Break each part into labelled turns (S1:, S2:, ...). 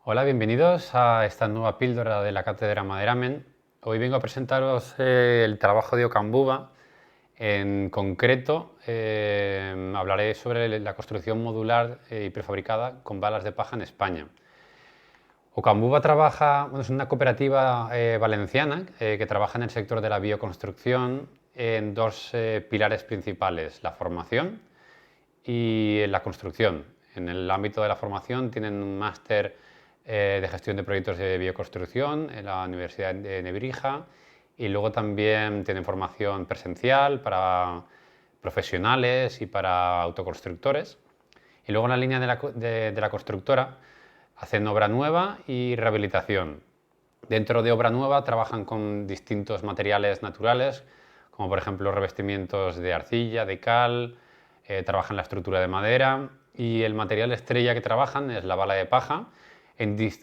S1: Hola, bienvenidos a esta nueva píldora de la Cátedra Maderamen. Hoy vengo a presentaros el trabajo de Okambuba. En concreto, hablaré sobre la construcción modular y prefabricada con balas de paja en España. Okambuba es una cooperativa valenciana que trabaja en el sector de la bioconstrucción en dos pilares principales: la formación y la construcción. En el ámbito de la formación tienen un máster de gestión de proyectos de bioconstrucción en la Universidad de Nebrija, y luego también tienen formación presencial para profesionales y para autoconstructores. Y luego en la línea de la constructora hacen obra nueva y rehabilitación. Dentro de obra nueva trabajan con distintos materiales naturales, como por ejemplo revestimientos de arcilla, de cal, trabajan la estructura de madera, y el material estrella que trabajan es la bala de paja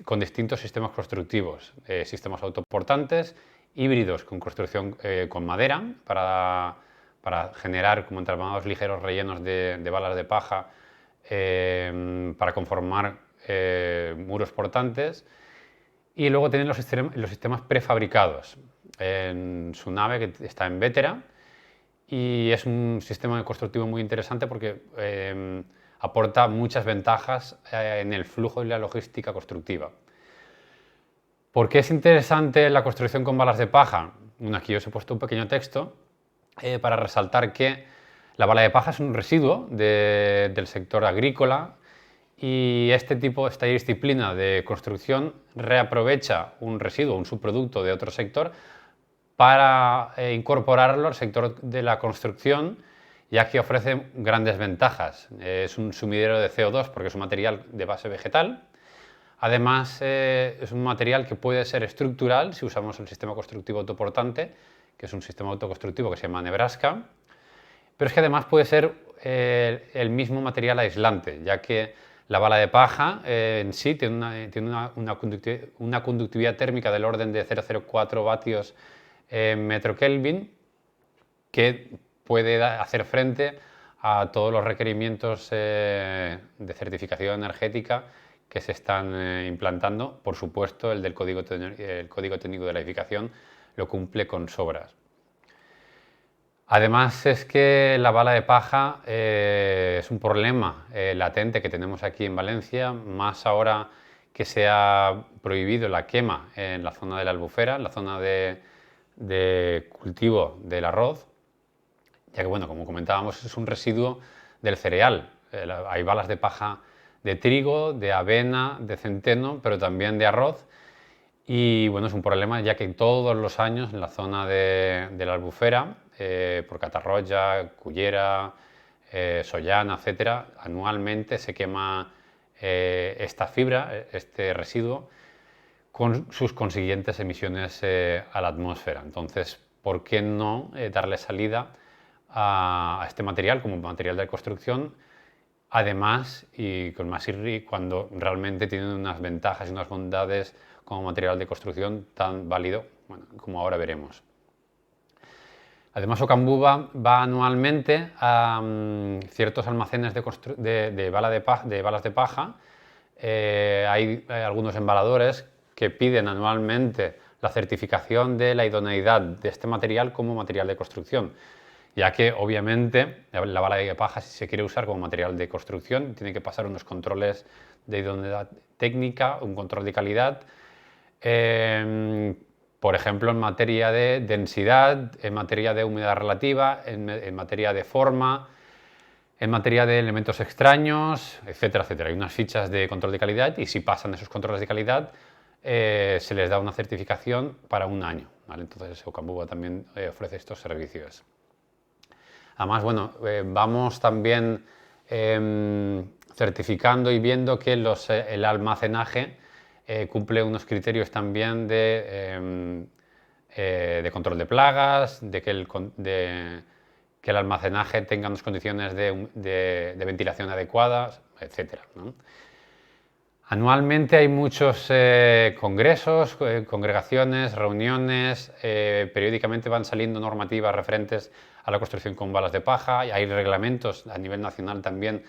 S1: con distintos sistemas constructivos, sistemas autoportantes, híbridos con construcción con madera para generar como entramados ligeros rellenos de balas de paja para conformar muros portantes. Y luego tienen los sistemas prefabricados en su nave, que está en Vétera, y es un sistema constructivo muy interesante porque aporta muchas ventajas en el flujo y la logística constructiva. ¿Por qué es interesante la construcción con balas de paja? Bueno, aquí os he puesto un pequeño texto para resaltar que la bala de paja es un residuo del sector agrícola, y esta disciplina de construcción reaprovecha un residuo, un subproducto de otro sector, para incorporarlo al sector de la construcción, ya que ofrece grandes ventajas. Es un sumidero de CO2 porque es un material de base vegetal. Además, es un material que puede ser estructural si usamos el sistema constructivo autoportante, que es un sistema autoconstructivo que se llama Nebraska. Pero es que además puede ser el mismo material aislante, ya que la bala de paja en sí tiene una conductividad térmica del orden de 0,04 vatios metro Kelvin, que puede hacer frente a todos los requerimientos de certificación energética que se están implantando. Por supuesto, el del Código Técnico de la Edificación lo cumple con sobras. Además, es que la bala de paja es un problema latente que tenemos aquí en Valencia, más ahora que se ha prohibido la quema en la zona de la Albufera, en la zona de cultivo del arroz, ya que, bueno, como comentábamos, es un residuo del cereal. Hay balas de paja de trigo, de avena, de centeno, pero también de arroz. Y bueno, es un problema ya que todos los años en la zona de la Albufera, por Catarroja, Cullera, Sollana, etcétera, anualmente se quema esta fibra, este residuo, con sus consiguientes emisiones a la atmósfera. Entonces, ¿por qué no darle salida a este material como material de construcción? Además, y con más IRRI, cuando realmente tienen unas ventajas y unas bondades como material de construcción tan válido, bueno, como ahora veremos. Además, Okambuba va anualmente a ciertos almacenes de balas de paja. Hay algunos embaladores que piden anualmente la certificación de la idoneidad de este material como material de construcción, ya que obviamente la bala de paja, si se quiere usar como material de construcción, tiene que pasar unos controles de idoneidad técnica, un control de calidad, por ejemplo, en materia de densidad, en materia de humedad relativa, en materia de forma, en materia de elementos extraños, etcétera, etcétera. Hay unas fichas de control de calidad, y si pasan esos controles de calidad, se les da una certificación para un año, ¿vale? Entonces, Okambuba también ofrece estos servicios. Además, bueno, vamos también certificando y viendo que el almacenaje cumple unos criterios también de control de plagas, de que el almacenaje tenga unas condiciones de ventilación adecuadas, etcétera, ¿no? Anualmente hay muchos congresos, congregaciones, reuniones, periódicamente van saliendo normativas referentes a la construcción con balas de paja, y hay reglamentos a nivel nacional también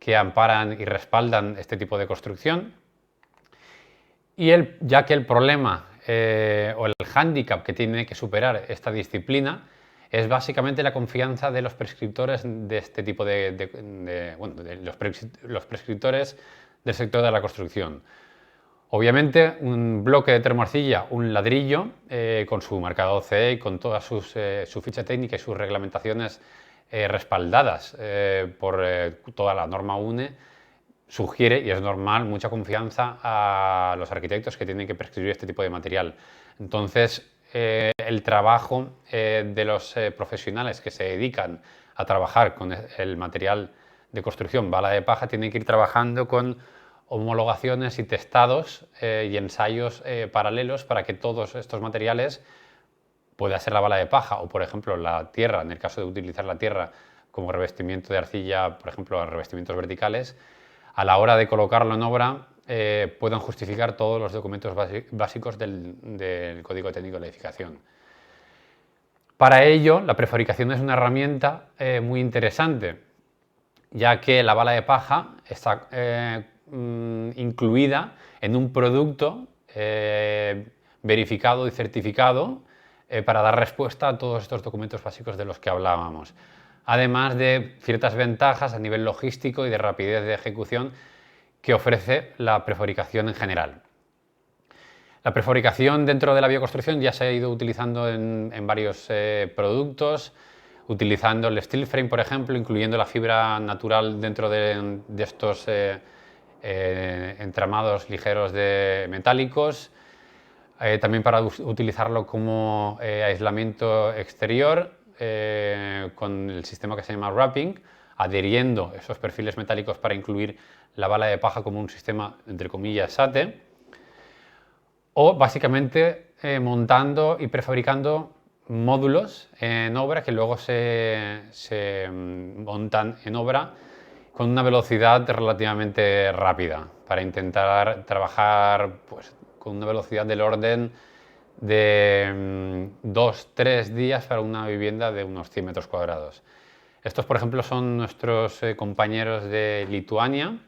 S1: que amparan y respaldan este tipo de construcción. ya que el problema o el hándicap que tiene que superar esta disciplina es básicamente la confianza de los prescriptores de este tipo los prescriptores del sector de la construcción. Obviamente, un bloque de termoarcilla, un ladrillo, con su marcado CE y con toda su ficha técnica y sus reglamentaciones respaldadas por toda la norma UNE, sugiere, y es normal, mucha confianza a los arquitectos que tienen que prescribir este tipo de material. Entonces, el trabajo de los profesionales que se dedican a trabajar con el material de construcción bala de paja tiene que ir trabajando con homologaciones y testados y ensayos paralelos para que todos estos materiales, pueda ser la bala de paja o, por ejemplo, la tierra, en el caso de utilizar la tierra como revestimiento de arcilla, por ejemplo, revestimientos verticales, a la hora de colocarlo en obra puedan justificar todos los documentos básicos del Código Técnico de la Edificación. Para ello, la prefabricación es una herramienta muy interesante, ya que la bala de paja está incluida en un producto verificado y certificado para dar respuesta a todos estos documentos básicos de los que hablábamos, además de ciertas ventajas a nivel logístico y de rapidez de ejecución que ofrece la prefabricación en general. La prefabricación dentro de la bioconstrucción ya se ha ido utilizando en varios productos, utilizando el steel frame, por ejemplo, incluyendo la fibra natural dentro de estos entramados ligeros de metálicos, también para utilizarlo como aislamiento exterior con el sistema que se llama wrapping, adhiriendo esos perfiles metálicos para incluir la bala de paja como un sistema, entre comillas, SATE, o básicamente montando y prefabricando módulos en obra que luego se montan en obra con una velocidad relativamente rápida para intentar trabajar pues, con una velocidad del orden de 2-3 días para una vivienda de unos 100 metros cuadrados. Estos, por ejemplo, son nuestros compañeros de Lituania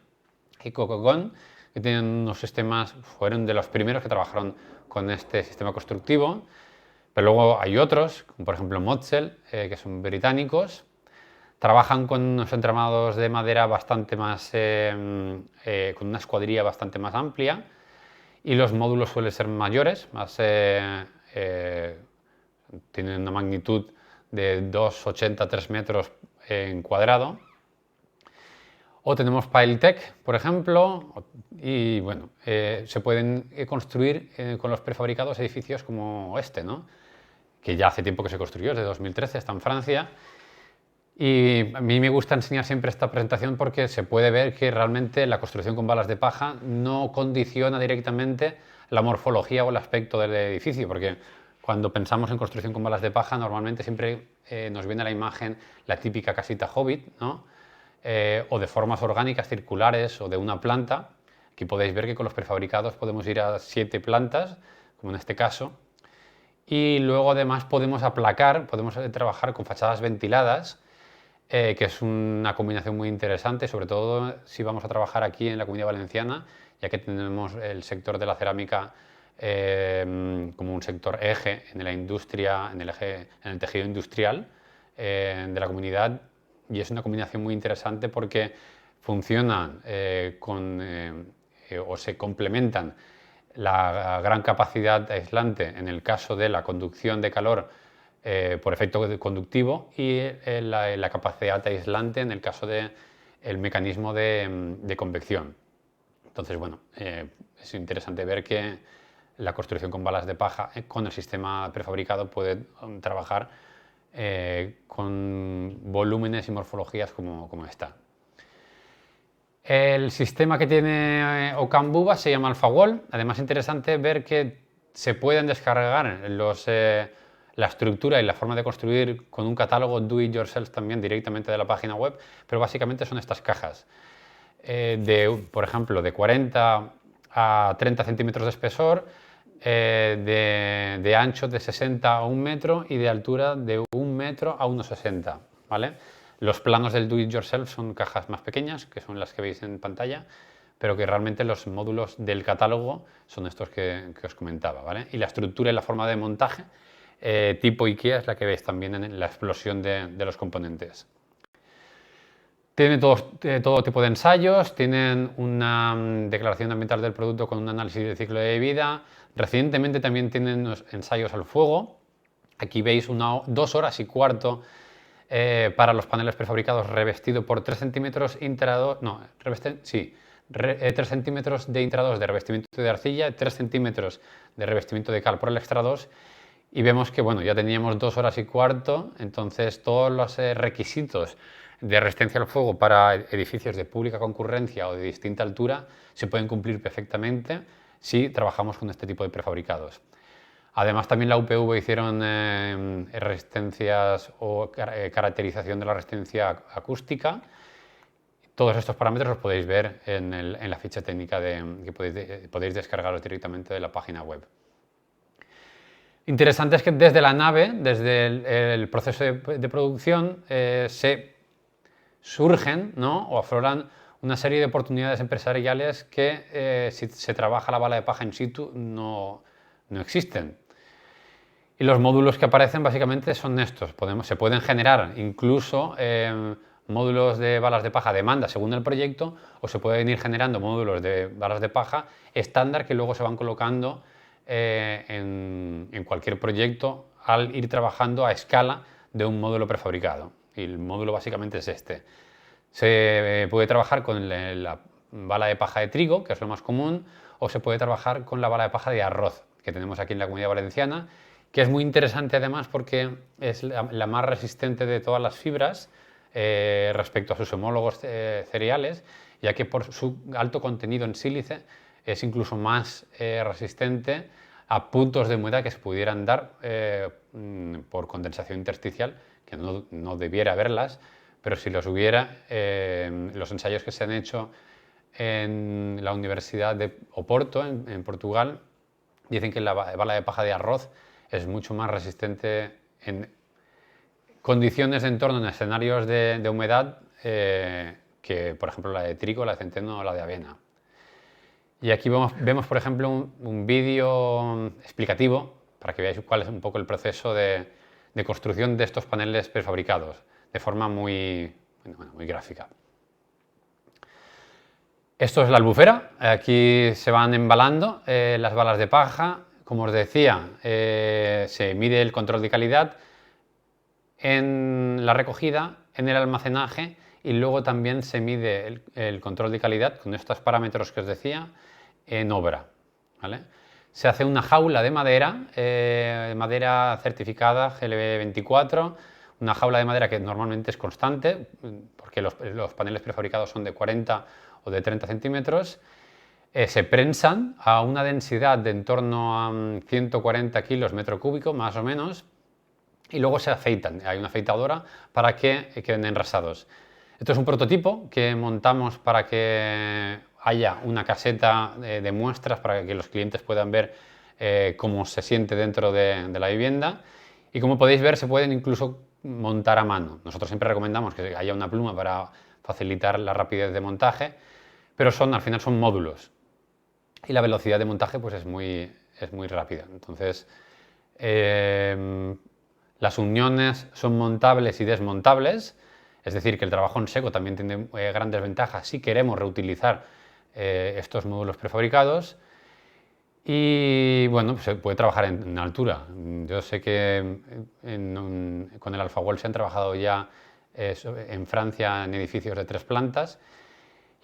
S1: y Kokogon, que tienen unos sistemas, fueron de los primeros que trabajaron con este sistema constructivo, pero luego hay otros, como por ejemplo Motzel, que son británicos. Trabajan con unos entramados de madera bastante más, con una escuadrilla bastante más amplia, y los módulos suelen ser mayores, tienen una magnitud de 2,80 3 metros en cuadrado. O tenemos Piletech, por ejemplo, y bueno, se pueden construir con los prefabricados edificios como este, ¿no? Que ya hace tiempo que se construyó, es de 2013, está en Francia. Y a mí me gusta enseñar siempre esta presentación porque se puede ver que realmente la construcción con balas de paja no condiciona directamente la morfología o el aspecto del edificio, porque cuando pensamos en construcción con balas de paja normalmente siempre nos viene a la imagen la típica casita hobbit, ¿no? O de formas orgánicas circulares o de una planta. Aquí podéis ver que con los prefabricados podemos ir a 7 plantas, como en este caso, y luego además podemos aplacar, podemos trabajar con fachadas ventiladas, que es una combinación muy interesante, sobre todo si vamos a trabajar aquí en la Comunidad Valenciana, ya que tenemos el sector de la cerámica como un sector eje en la industria, en el tejido industrial de la comunidad, y es una combinación muy interesante porque funcionan o se complementan la gran capacidad aislante en el caso de la conducción de calor por efecto conductivo y la capacidad aislante en el caso del mecanismo de convección. Entonces, bueno, es interesante ver que la construcción con balas de paja con el sistema prefabricado puede trabajar con volúmenes y morfologías como esta. El sistema que tiene Okambuba se llama AlphaWall. Además, es interesante ver que se pueden descargar la estructura y la forma de construir con un catálogo do it yourself también directamente de la página web, pero básicamente son estas cajas por ejemplo, de 40 a 30 centímetros de espesor, de ancho de 60 a 1 metro y de altura de 1 metro a 1,60, ¿vale? Los planos del do it yourself son cajas más pequeñas, que son las que veis en pantalla, pero que realmente los módulos del catálogo son estos que os comentaba, ¿vale? Y la estructura y la forma de montaje tipo IKEA es la que veis también en la explosión de los componentes. Tienen todo tipo de ensayos, tienen una declaración ambiental del producto con un análisis de ciclo de vida. Recientemente también tienen unos ensayos al fuego. Aquí veis 2 horas y cuarto para los paneles prefabricados revestido por 3 centímetros 3 centímetros de intra 2 de revestimiento de arcilla, 3 centímetros de revestimiento de cal por el extra 2, y vemos que bueno, ya teníamos 2 horas y cuarto, entonces todos los requisitos de resistencia al fuego para edificios de pública concurrencia o de distinta altura se pueden cumplir perfectamente si trabajamos con este tipo de prefabricados. Además, también la UPV hicieron resistencias o caracterización de la resistencia acústica. Todos estos parámetros los podéis ver en la ficha técnica que podéis descargaros directamente de la página web. Interesante es que desde la nave, desde el proceso de producción, se surgen, ¿no?, o afloran una serie de oportunidades empresariales que si se trabaja la bala de paja in situ no existen. Y los módulos que aparecen básicamente son estos. Se pueden generar incluso módulos de balas de paja a demanda según el proyecto, o se pueden ir generando módulos de balas de paja estándar que luego se van colocando en cualquier proyecto al ir trabajando a escala de un módulo prefabricado. Y el módulo básicamente es este. Se puede trabajar con la bala de paja de trigo, que es lo más común, o se puede trabajar con la bala de paja de arroz, que tenemos aquí en la Comunidad Valenciana, que es muy interesante además porque es la más resistente de todas las fibras respecto a sus homólogos cereales, ya que por su alto contenido en sílice es incluso más resistente a puntos de humedad que se pudieran dar por condensación intersticial, que no debiera haberlas, pero si los hubiera, los ensayos que se han hecho en la Universidad de Oporto, en Portugal, dicen que la bala de paja de arroz es mucho más resistente en condiciones de entorno, en escenarios de humedad, que por ejemplo la de trigo, la de centeno o la de avena. Y aquí vemos por ejemplo un vídeo explicativo para que veáis cuál es un poco el proceso de construcción de estos paneles prefabricados, de forma muy gráfica. Esto es la albufera, aquí se van embalando las balas de paja. Como os decía, se mide el control de calidad en la recogida, en el almacenaje, y luego también se mide el control de calidad con estos parámetros que os decía en obra, ¿vale? Se hace una jaula de madera certificada GLB 24, una jaula de madera que normalmente es constante, porque los paneles prefabricados son de 40 o de 30 centímetros. Se prensan a una densidad de en torno a 140 kilos metro cúbico, más o menos, y luego se afeitan. Hay una afeitadora para que queden enrasados. Esto es un prototipo que montamos para que haya una caseta de muestras para que los clientes puedan ver cómo se siente dentro de la vivienda. Y como podéis ver, se pueden incluso montar a mano. Nosotros siempre recomendamos que haya una pluma para facilitar la rapidez de montaje, pero al final son módulos. Y la velocidad de montaje pues es muy rápida. Entonces, las uniones son montables y desmontables, es decir, que el trabajo en seco también tiene grandes ventajas si queremos reutilizar estos módulos prefabricados. Y bueno, pues se puede trabajar en altura. Yo sé que con el Alfawall se han trabajado ya en Francia en edificios de 3 plantas.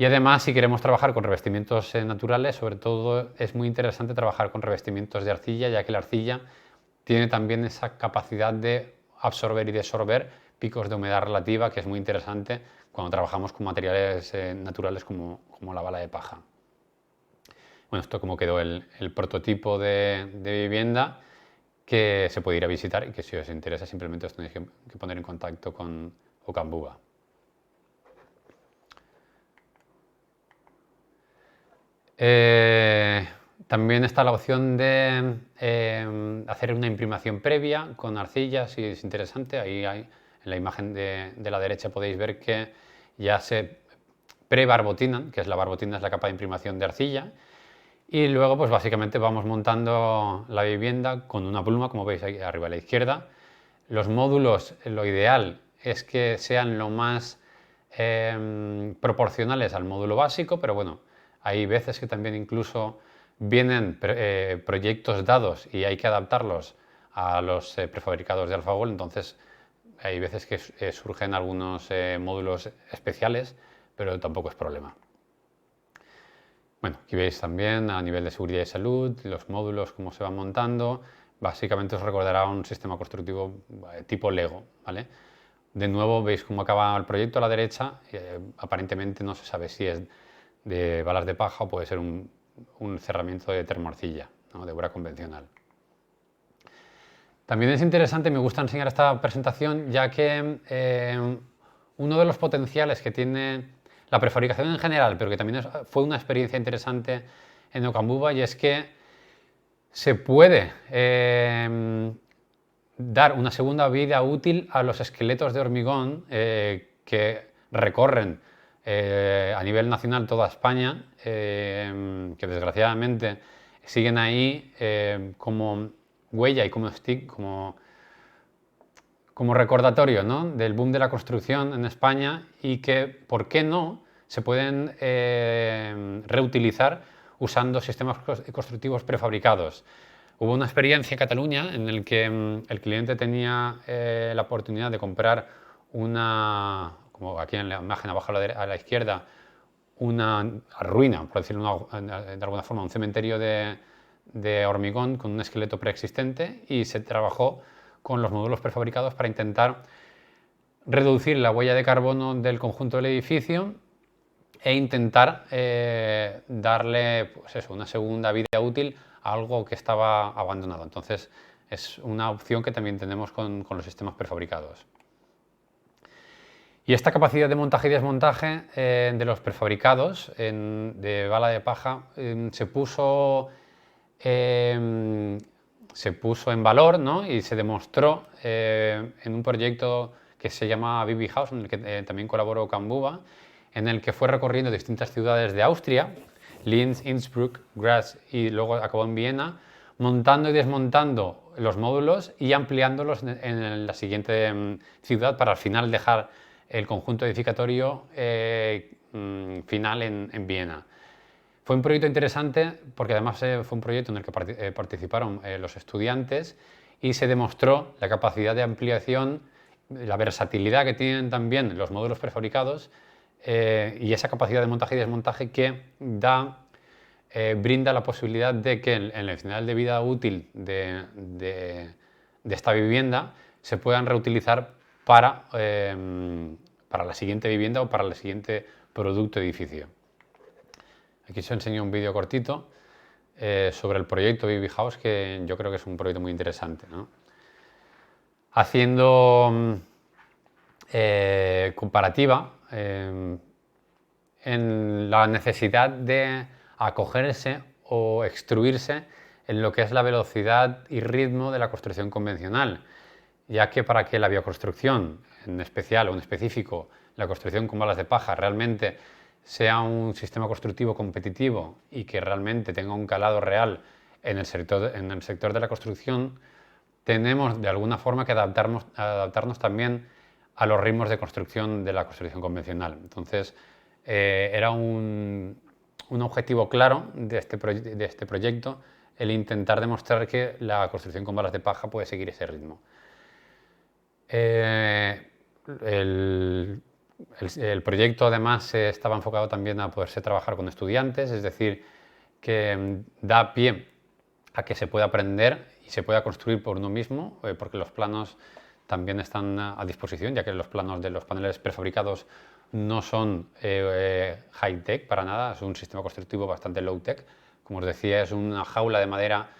S1: Y además, si queremos trabajar con revestimientos naturales, sobre todo es muy interesante trabajar con revestimientos de arcilla, ya que la arcilla tiene también esa capacidad de absorber y desorber picos de humedad relativa, que es muy interesante cuando trabajamos con materiales naturales como la bala de paja. Bueno, esto como quedó el prototipo de vivienda que se puede ir a visitar y que si os interesa simplemente os tenéis que poner en contacto con Ocambuba. También está la opción de hacer una imprimación previa con arcilla, si es interesante. Ahí en la imagen de la derecha podéis ver que ya se pre-barbotinan, que es la barbotina, es la capa de imprimación de arcilla, y luego pues básicamente vamos montando la vivienda con una pluma, como veis ahí arriba a la izquierda. Los módulos, lo ideal es que sean lo más proporcionales al módulo básico, pero bueno, hay veces que también incluso vienen proyectos dados y hay que adaptarlos a los prefabricados de Alfagol, entonces hay veces que surgen algunos módulos especiales, pero tampoco es problema. Bueno, aquí veis también a nivel de seguridad y salud, los módulos, cómo se van montando. Básicamente os recordará un sistema constructivo tipo Lego, ¿vale? De nuevo veis cómo acaba el proyecto a la derecha. Aparentemente no se sabe si es de balas de paja o puede ser un cerramiento de termoarcilla, ¿no? De obra convencional. También es interesante, me gusta enseñar esta presentación, ya que uno de los potenciales que tiene la prefabricación en general, pero que también fue una experiencia interesante en Ocambuba, y es que se puede dar una segunda vida útil a los esqueletos de hormigón que recorren a nivel nacional toda España, que desgraciadamente siguen ahí como huella y como stick, como recordatorio, ¿no?, del boom de la construcción en España, y que, ¿por qué no?, se pueden reutilizar usando sistemas constructivos prefabricados. Hubo una experiencia en Cataluña en la que el cliente tenía la oportunidad de comprar como aquí en la imagen abajo a la izquierda, una ruina, por decirlo de alguna forma, un cementerio de hormigón con un esqueleto preexistente, y se trabajó con los módulos prefabricados para intentar reducir la huella de carbono del conjunto del edificio e intentar darle pues eso, una segunda vida útil a algo que estaba abandonado. Entonces es una opción que también tenemos con los sistemas prefabricados. Y esta capacidad de montaje y desmontaje de los prefabricados de bala de paja se puso en valor, ¿no?, y se demostró en un proyecto que se llama BB House, en el que también colaboró Ocambuba, en el que fue recorriendo distintas ciudades de Austria, Linz, Innsbruck, Graz, y luego acabó en Viena, montando y desmontando los módulos y ampliándolos en la siguiente ciudad, para al final dejar el conjunto edificatorio final en Viena. Fue un proyecto interesante porque además fue un proyecto en el que participaron los estudiantes, y se demostró la capacidad de ampliación, la versatilidad que tienen también los módulos prefabricados y esa capacidad de montaje y desmontaje que brinda la posibilidad de que en el final de vida útil de esta vivienda se puedan reutilizar para la siguiente vivienda o para el siguiente producto edificio. Aquí os enseño un vídeo cortito sobre el proyecto BB House, que yo creo que es un proyecto muy interesante, ¿no? Haciendo comparativa en la necesidad de acogerse o extruirse en lo que es la velocidad y ritmo de la construcción convencional, ya que para que la bioconstrucción, en especial o en específico la construcción con balas de paja, realmente sea un sistema constructivo competitivo y que realmente tenga un calado real en el sector de la construcción, tenemos de alguna forma que adaptarnos también a los ritmos de construcción de la construcción convencional. Entonces, era un objetivo claro de este proyecto el intentar demostrar que la construcción con balas de paja puede seguir ese ritmo. El proyecto además estaba enfocado también a poderse trabajar con estudiantes, es decir, que da pie a que se pueda aprender y se pueda construir por uno mismo, porque los planos también están a disposición, ya que los planos de los paneles prefabricados no son high-tech para nada, es un sistema constructivo bastante low-tech. Como os decía, es una jaula de madera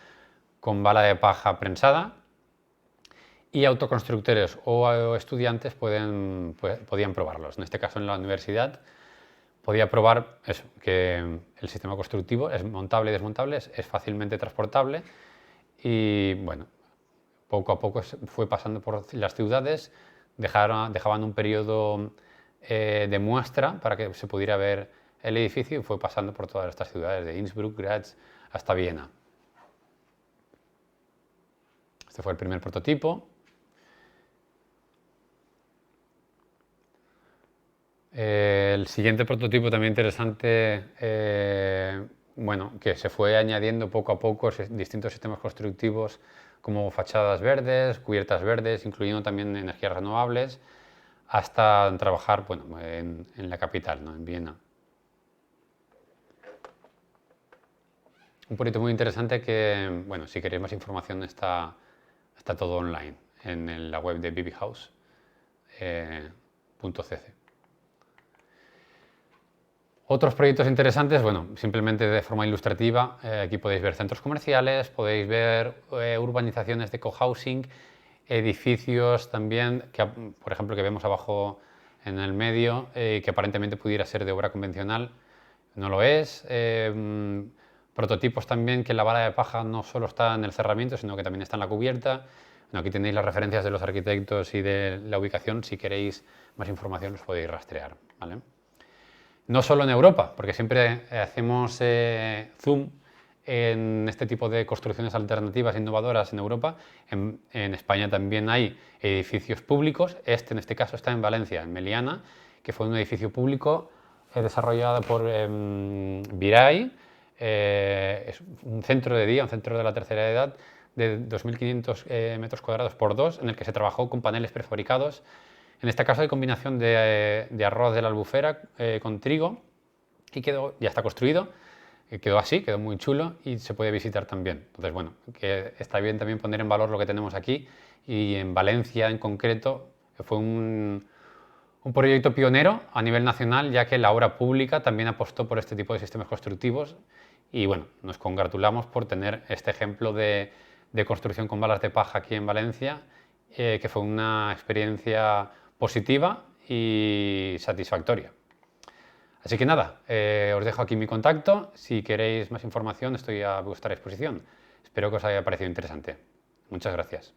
S1: con bala de paja prensada, y autoconstructores o estudiantes podían probarlos. En este caso, en la universidad, podía probar eso, que el sistema constructivo es montable y desmontable, es fácilmente transportable, y bueno, poco a poco fue pasando por las ciudades, dejaban un periodo de muestra para que se pudiera ver el edificio y fue pasando por todas estas ciudades, de Innsbruck, Graz hasta Viena. Este fue el primer prototipo. El siguiente prototipo también interesante, bueno, que se fue añadiendo poco a poco distintos sistemas constructivos como fachadas verdes, cubiertas verdes, incluyendo también energías renovables, hasta trabajar, bueno, en la capital, ¿no? En Viena. Un proyecto muy interesante que, bueno, si queréis más información está todo online en la web de bbhouse.cc. Otros proyectos interesantes, bueno, simplemente de forma ilustrativa, aquí podéis ver centros comerciales, podéis ver urbanizaciones de cohousing, edificios también, que, por ejemplo, que vemos abajo en el medio, que aparentemente pudiera ser de obra convencional, no lo es. Prototipos también que la vara de paja no solo está en el cerramiento, sino que también está en la cubierta. Bueno, aquí tenéis las referencias de los arquitectos y de la ubicación, si queréis más información os podéis rastrear, ¿vale? No solo en Europa, porque siempre hacemos zoom en este tipo de construcciones alternativas e innovadoras en Europa. En España también hay edificios públicos. En este caso está en Valencia, en Meliana, que fue un edificio público desarrollado por Virai. Es un centro de día, un centro de la tercera edad de 2.500 metros cuadrados por 2, en el que se trabajó con paneles prefabricados. En este caso hay combinación de arroz de la Albufera con trigo y ya está construido, quedó así, quedó muy chulo y se puede visitar también. Entonces, bueno, que está bien también poner en valor lo que tenemos aquí y en Valencia en concreto fue un proyecto pionero a nivel nacional, ya que la obra pública también apostó por este tipo de sistemas constructivos y bueno, nos congratulamos por tener este ejemplo de construcción con balas de paja aquí en Valencia, que fue una experiencia positiva y satisfactoria. Así que nada, os dejo aquí mi contacto. Si queréis más información, estoy a vuestra disposición. Espero que os haya parecido interesante. Muchas gracias.